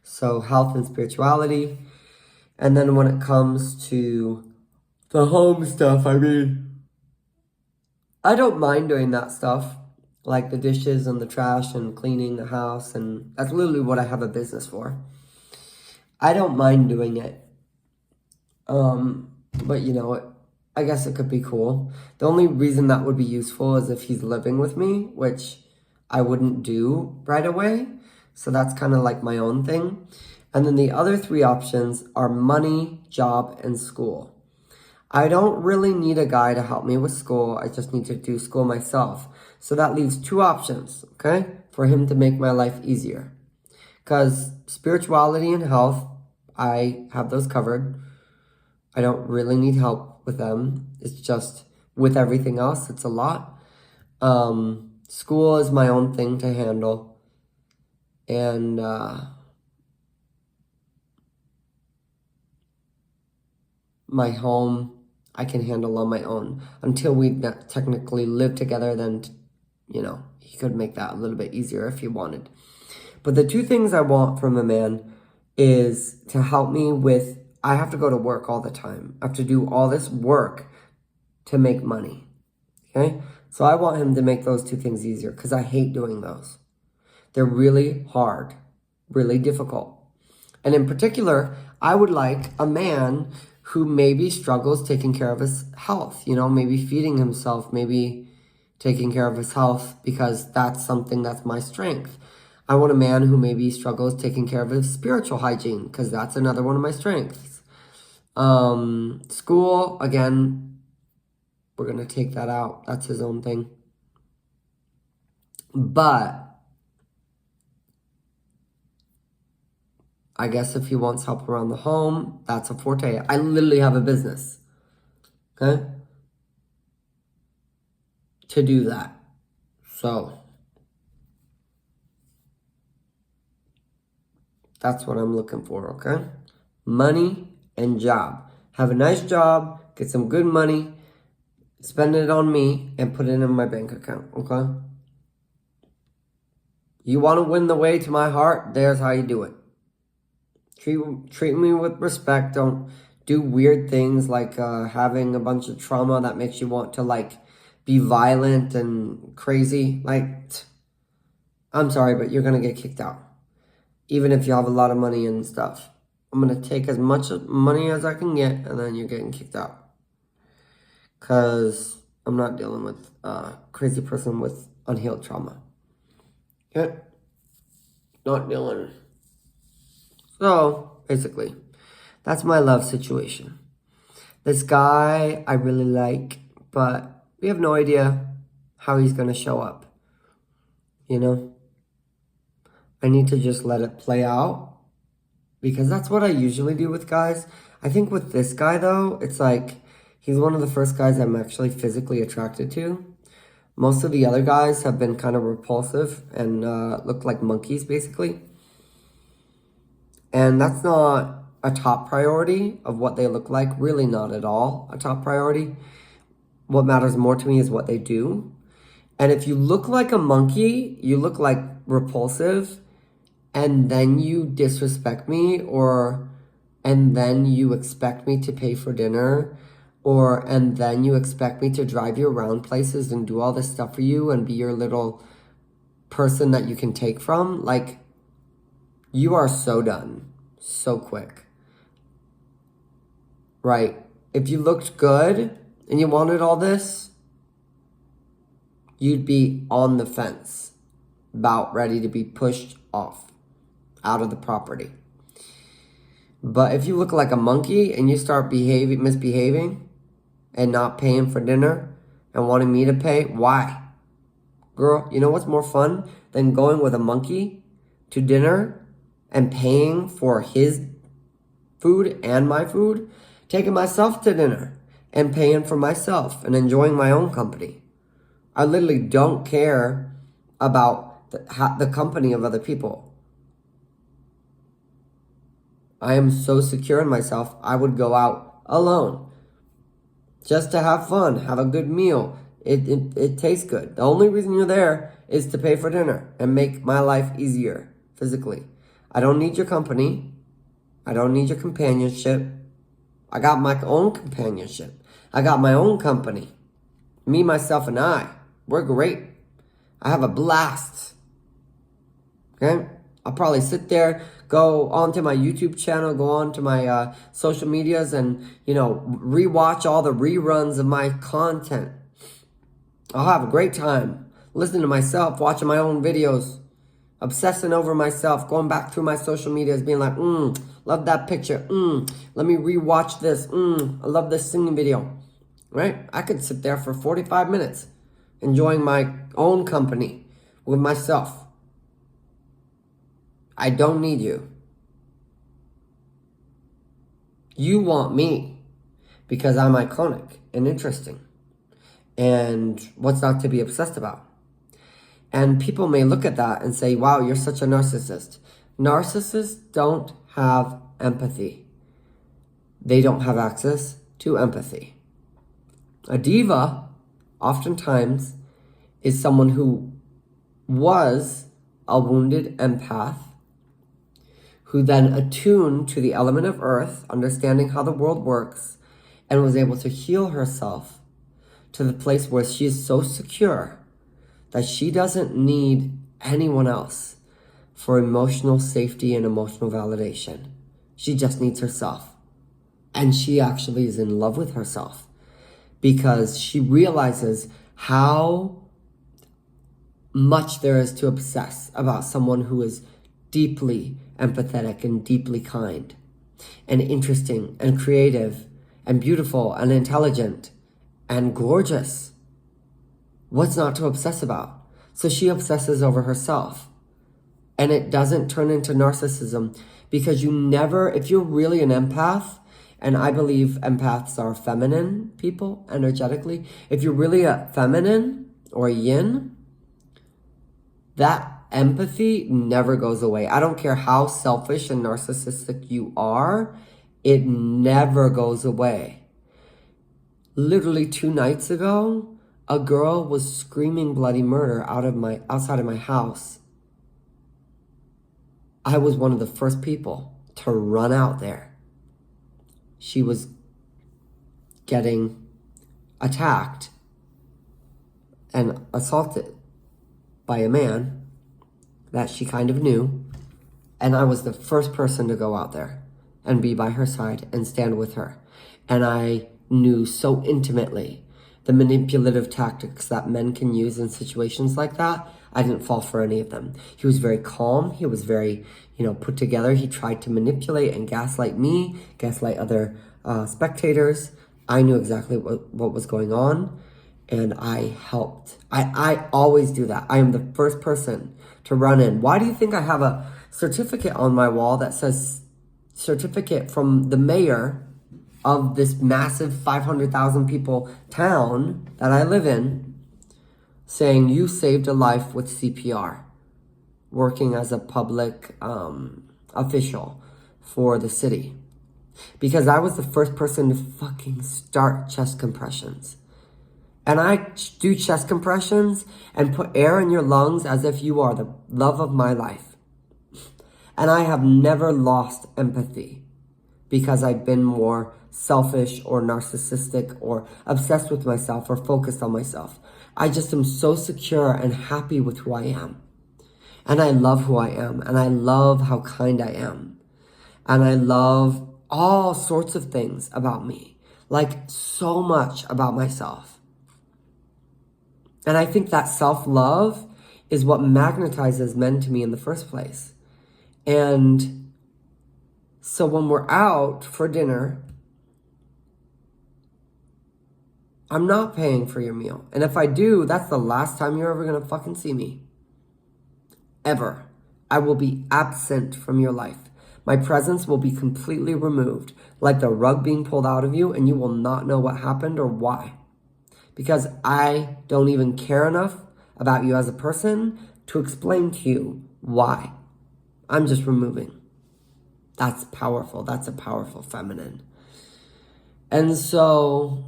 So health and spirituality. And then when it comes to the home stuff, I don't mind doing that stuff, like the dishes and the trash and cleaning the house, and that's literally what I have a business for. I don't mind doing it. But I guess it could be cool. The only reason that would be useful is if he's living with me, which I wouldn't do right away. So that's kind of like my own thing. And then the other 3 options are money, job, and school. I don't really need a guy to help me with school. I just need to do school myself. So that leaves 2 options, okay, for him to make my life easier. Because spirituality and health, I have those covered. I don't really need help with them. It's just with everything else, it's a lot. School is my own thing to handle. And my home, I can handle on my own. Until we technically live together, then, he could make that a little bit easier if he wanted. But the 2 things I want from a man is to help me with, I have to go to work all the time. I have to do all this work to make money, okay? So I want him to make those 2 things easier, because I hate doing those. They're really hard, really difficult. And in particular, I would like a man who maybe struggles taking care of his health, maybe feeding himself, maybe taking care of his health, because that's something that's my strength. I want a man who maybe struggles taking care of his spiritual hygiene, because that's another one of my strengths. School, again, we're going to take that out. That's his own thing. But I guess if he wants help around the home, that's a forte. I literally have a business. Okay? To do that. So, that's what I'm looking for, okay? Money and job. Have a nice job, get some good money, spend it on me, and put it in my bank account, okay? You want to win the way to my heart? There's how you do it. Treat me with respect. Don't do weird things like having a bunch of trauma that makes you want to like be violent and crazy. Like, I'm sorry, but you're going to get kicked out. Even if you have a lot of money and stuff. I'm going to take as much money as I can get, and then you're getting kicked out. Because I'm not dealing with a crazy person with unhealed trauma. Okay? Not dealing. So, basically, that's my love situation. This guy I really like, but we have no idea how he's going to show up. You know? I need to just let it play out. Because that's what I usually do with guys. I think with this guy, though, it's like he's one of the first guys I'm actually physically attracted to. Most of the other guys have been kind of repulsive and look like monkeys, basically. And that's not a top priority of what they look like. Really not at all a top priority. What matters more to me is what they do. And if you look like a monkey, you look like repulsive, and then you disrespect me, and then you expect me to pay for dinner, and then you expect me to drive you around places and do all this stuff for you and be your little person that you can take from, like, you are so done so quick. Right? If you looked good and you wanted all this, you'd be on the fence, about ready to be pushed off out of the property. But if you look like a monkey and you start misbehaving and not paying for dinner and wanting me to pay, why? Girl, you know what's more fun than going with a monkey to dinner and paying for his food and my food? Taking myself to dinner and paying for myself and enjoying my own company. I literally don't care about the company of other people. I am so secure in myself, I would go out alone. Just to have fun, have a good meal. It tastes good. The only reason you're there is to pay for dinner and make my life easier physically. I don't need your company. I don't need your companionship. I got my own companionship. I got my own company. Me, myself, and I. We're great. I have a blast. Okay? I'll probably sit there, go onto my YouTube channel, go onto my social medias, and, rewatch all the reruns of my content. I'll have a great time listening to myself, watching my own videos, obsessing over myself, going back through my social medias, being like, love that picture. Let me rewatch this. I love this singing video. Right? I could sit there for 45 minutes enjoying my own company with myself. I don't need you. You want me because I'm iconic and interesting. And what's not to be obsessed about? And people may look at that and say, wow, you're such a narcissist. Narcissists don't have empathy. They don't have access to empathy. A diva, oftentimes, is someone who was a wounded empath, who then attuned to the element of earth, understanding how the world works, and was able to heal herself to the place where she is so secure that she doesn't need anyone else for emotional safety and emotional validation. She just needs herself. And she actually is in love with herself because she realizes how much there is to obsess about someone who is deeply empathetic and deeply kind and interesting and creative and beautiful and intelligent and gorgeous. What's not to obsess about? So she obsesses over herself. And it doesn't turn into narcissism because you never, if you're really an empath And I believe empaths are feminine people energetically. If you're really a feminine or a yin, that empathy never goes away. I don't care how selfish and narcissistic you are, it never goes away. Literally 2 nights ago, a girl was screaming bloody murder outside of my house. I was one of the first people to run out there. She was getting attacked and assaulted by a man that she kind of knew. And I was the first person to go out there and be by her side and stand with her. And I knew so intimately the manipulative tactics that men can use in situations like that. I didn't fall for any of them. He was very calm. He was very, put together. He tried to manipulate and gaslight me, gaslight other spectators. I knew exactly what was going on, and I helped. I always do that. I am the first person to run in. Why do you think I have a certificate on my wall that says certificate from the mayor of this massive 500,000 people town that I live in, saying you saved a life with CPR, working as a public official for the city? Because I was the first person to fucking start chest compressions. And I do chest compressions and put air in your lungs as if you are the love of my life. And I have never lost empathy because I've been more selfish or narcissistic or obsessed with myself or focused on myself. I just am so secure and happy with who I am. And I love who I am. And I love how kind I am. And I love all sorts of things about me. Like so much about myself. And I think that self-love is what magnetizes men to me in the first place. And so when we're out for dinner, I'm not paying for your meal. And if I do, that's the last time you're ever going to fucking see me. Ever. I will be absent from your life. My presence will be completely removed, like the rug being pulled out of you, and you will not know what happened or why. Because I don't even care enough about you as a person to explain to you why. I'm just removing. That's powerful. That's a powerful feminine. And so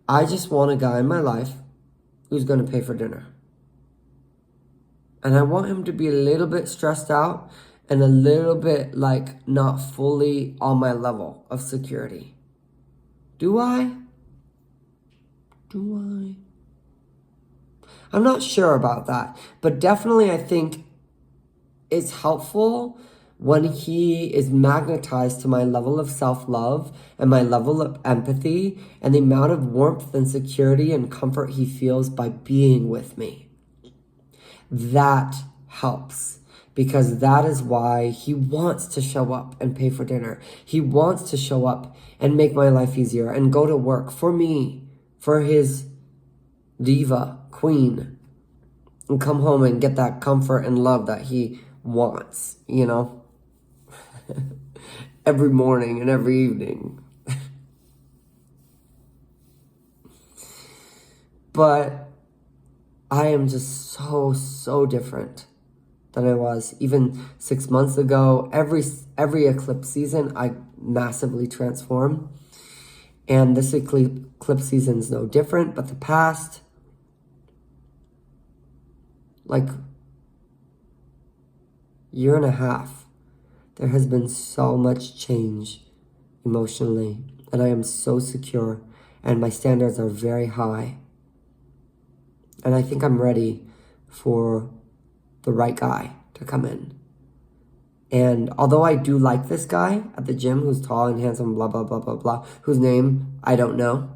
I just want a guy in my life who's going to pay for dinner. And I want him to be a little bit stressed out and a little bit like not fully on my level of security. Do I? I'm not sure about that. But definitely I think it's helpful when he is magnetized to my level of self-love and my level of empathy and the amount of warmth and security and comfort he feels by being with me. That helps, because that is why he wants to show up and pay for dinner. He wants to show up and make my life easier and go to work for me, for his diva queen, and come home and get that comfort and love that he wants, every morning and every evening. But I am just so different than I was even 6 months ago. Every eclipse season, I massively transform. And this eclipse season is no different, but the past, year and a half, there has been so much change emotionally. And I am so secure, and my standards are very high. And I think I'm ready for the right guy to come in. And although I do like this guy at the gym who's tall and handsome, blah, blah, blah, blah, blah, whose name I don't know.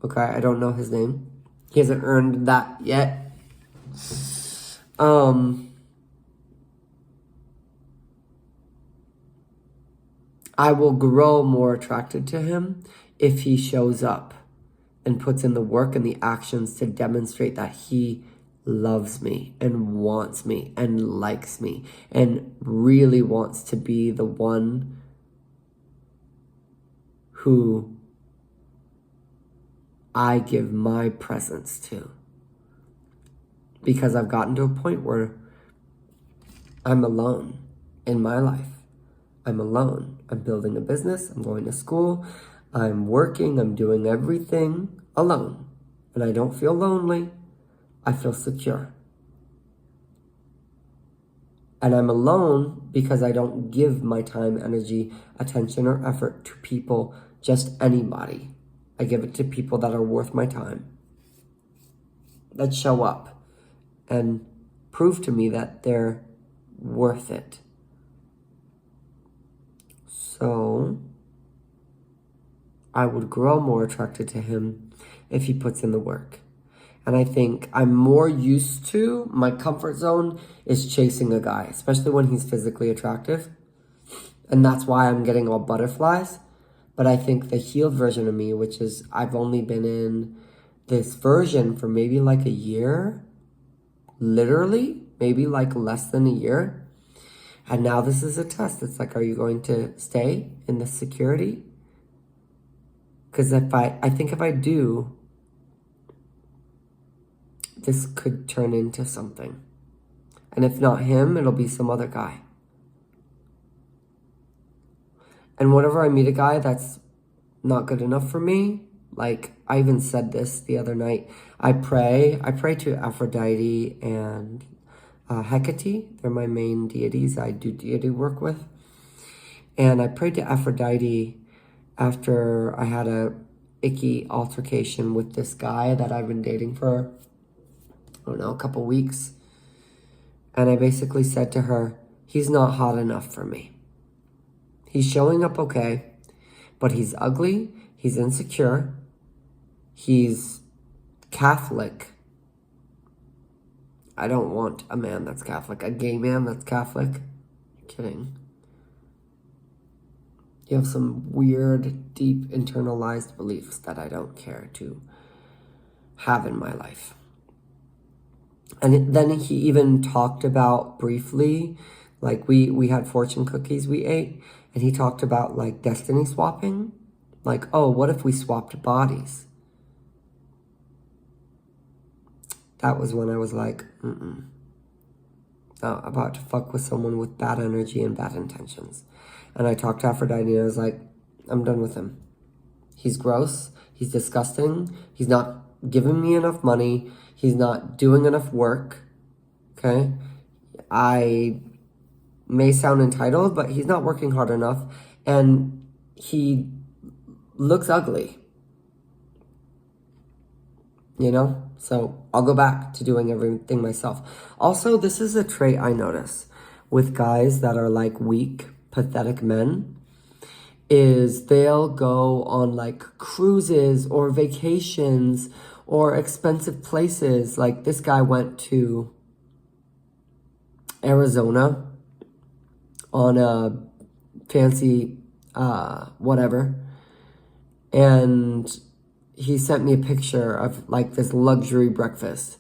Okay, I don't know his name. He hasn't earned that yet. I will grow more attracted to him if he shows up and puts in the work and the actions to demonstrate that he loves me and wants me and likes me and really wants to be the one who I give my presence to. Because I've gotten to a point where I'm alone in my life. I'm alone. I'm building a business. I'm going to school. I'm working. I'm doing everything alone. And I don't feel lonely. I feel secure. And I'm alone because I don't give my time, energy, attention, or effort to people, just anybody. I give it to people that are worth my time, that show up and prove to me that they're worth it. So I would grow more attracted to him if he puts in the work. And I think I'm more used to, my comfort zone is chasing a guy, especially when he's physically attractive. And that's why I'm getting all butterflies. But I think the healed version of me, which is I've only been in this version for maybe like a year, literally, maybe like less than a year. And now this is a test. It's like, are you going to stay in this security? Because I think if I do, this could turn into something. And if not him, it'll be some other guy. And whenever I meet a guy that's not good enough for me, like I even said this the other night, I pray to Aphrodite and Hecate. They're my main deities I do deity work with. And I prayed to Aphrodite after I had a icky altercation with this guy that I've been dating for, I don't know, a couple weeks. And I basically said to her, he's not hot enough for me. He's showing up okay, but he's ugly, he's insecure, he's Catholic. I don't want a man that's Catholic, a gay man that's Catholic. You're kidding. You have some weird, deep, internalized beliefs that I don't care to have in my life. And then he even talked about briefly, like we had fortune cookies we ate, and he talked about like destiny swapping. Like, oh, what if we swapped bodies? That was when I was like, not about to fuck with someone with bad energy and bad intentions. And I talked to Aphrodite and I was like, I'm done with him. He's gross. He's disgusting. He's not giving me enough money. He's not doing enough work. Okay? I may sound entitled, but he's not working hard enough. And he looks ugly. You know? So I'll go back to doing everything myself. Also, this is a trait I notice with guys that are like weak, pathetic men, is they'll go on like cruises or vacations or expensive places. Like this guy went to Arizona on a fancy whatever, and he sent me a picture of like this luxury breakfast,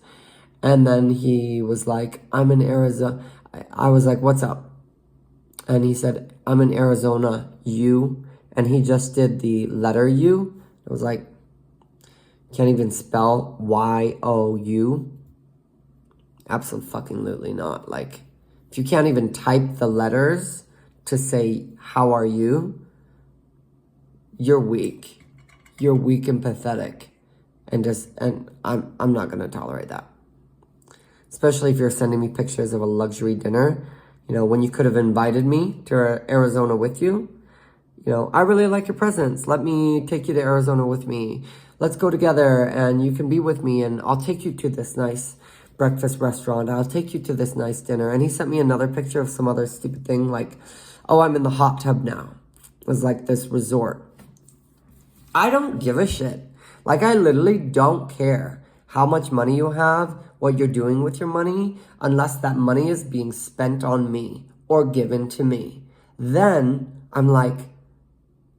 and then he was like, I'm in Arizona. I was like, what's up? And he said, I'm in Arizona, you. And he just did the letter U. I was like, can't even spell Y-O-U. Absolutely not. Like, if you can't even type the letters to say, how are you? You're weak. You're weak and pathetic. And I'm not gonna tolerate that. Especially if you're sending me pictures of a luxury dinner. You know, when you could have invited me to Arizona with you. You know, I really like your presence. Let me take you to Arizona with me. Let's go together and you can be with me and I'll take you to this nice breakfast restaurant. I'll take you to this nice dinner. And he sent me another picture of some other stupid thing like, oh, I'm in the hot tub now. It was like this resort. I don't give a shit. Like, I literally don't care how much money you have, what you're doing with your money, unless that money is being spent on me or given to me. Then I'm like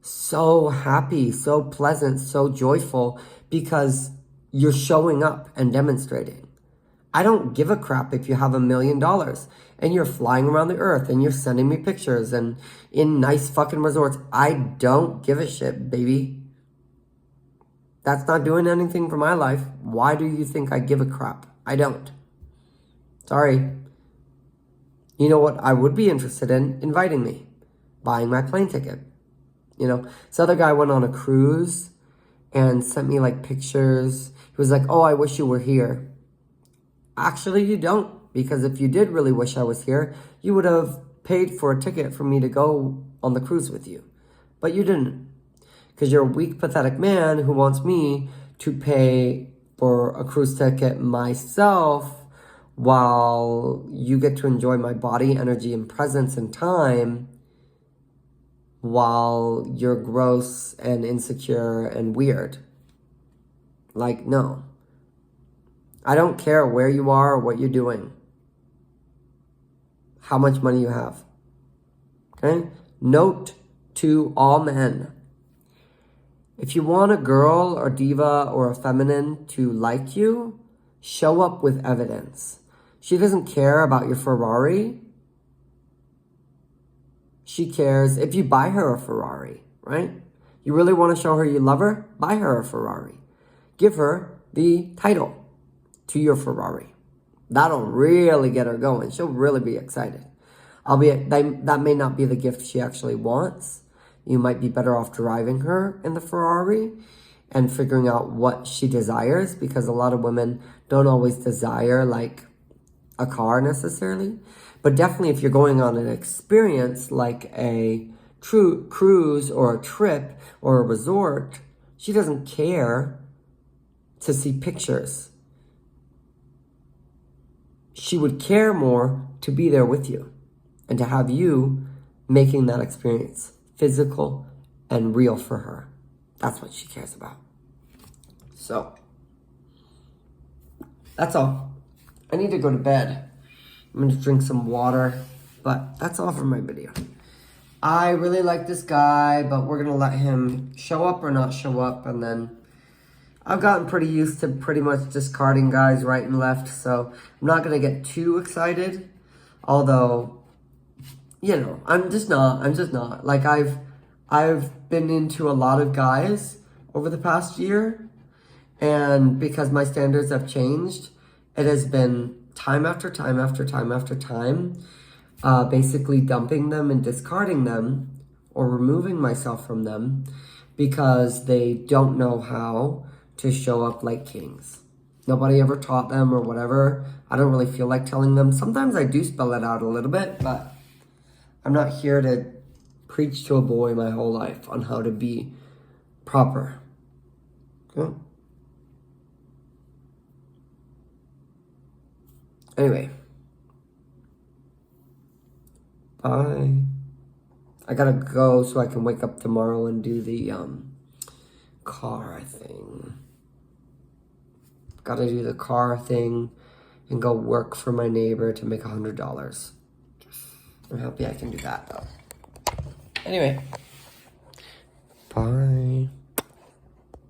so happy, so pleasant, so joyful because you're showing up and demonstrating. I don't give a crap if you have $1 million and you're flying around the earth and you're sending me pictures and in nice fucking resorts. I don't give a shit, baby. That's not doing anything for my life. Why do you think I give a crap? I don't. Sorry. You know what I would be interested in? Inviting me. Buying my plane ticket. You know, this other guy went on a cruise and sent me like pictures. He was like, oh, I wish you were here. Actually, you don't. Because if you did really wish I was here, you would have paid for a ticket for me to go on the cruise with you. But you didn't. Because you're a weak, pathetic man who wants me to pay for a cruise ticket myself while you get to enjoy my body, energy, and presence and time while you're gross and insecure and weird. Like, no. I don't care where you are or what you're doing. How much money you have. Okay? Note to all men. If you want a girl or diva or a feminine to like you, show up with evidence. She doesn't care about your Ferrari. She cares if you buy her a Ferrari, right? You really want to show her you love her? Buy her a Ferrari. Give her the title to your Ferrari. That'll really get her going. She'll really be excited. Albeit, that may not be the gift she actually wants. You might be better off driving her in the Ferrari and figuring out what she desires, because a lot of women don't always desire like a car necessarily. But definitely if you're going on an experience like a true cruise or a trip or a resort, she doesn't care to see pictures. She would care more to be there with you and to have you making that experience physical and real for her. That's what she cares about. So, that's all. I need to go to bed. I'm going to drink some water, but that's all for my video. I really like this guy, but we're going to let him show up or not show up, and then I've gotten pretty used to pretty much discarding guys right and left, so I'm not going to get too excited, although, you know, I'm just not. Like, I've been into a lot of guys over the past year, and because my standards have changed, it has been time after time after time after time, basically dumping them and discarding them or removing myself from them because they don't know how to show up like kings. Nobody ever taught them or whatever. I don't really feel like telling them. Sometimes I do spell it out a little bit, but I'm not here to preach to a boy my whole life on how to be proper. Okay? Anyway. Bye. I gotta go so I can wake up tomorrow and do the car thing. Gotta do the car thing and go work for my neighbor to make $100. I'm happy I can do that though. Anyway. Bye.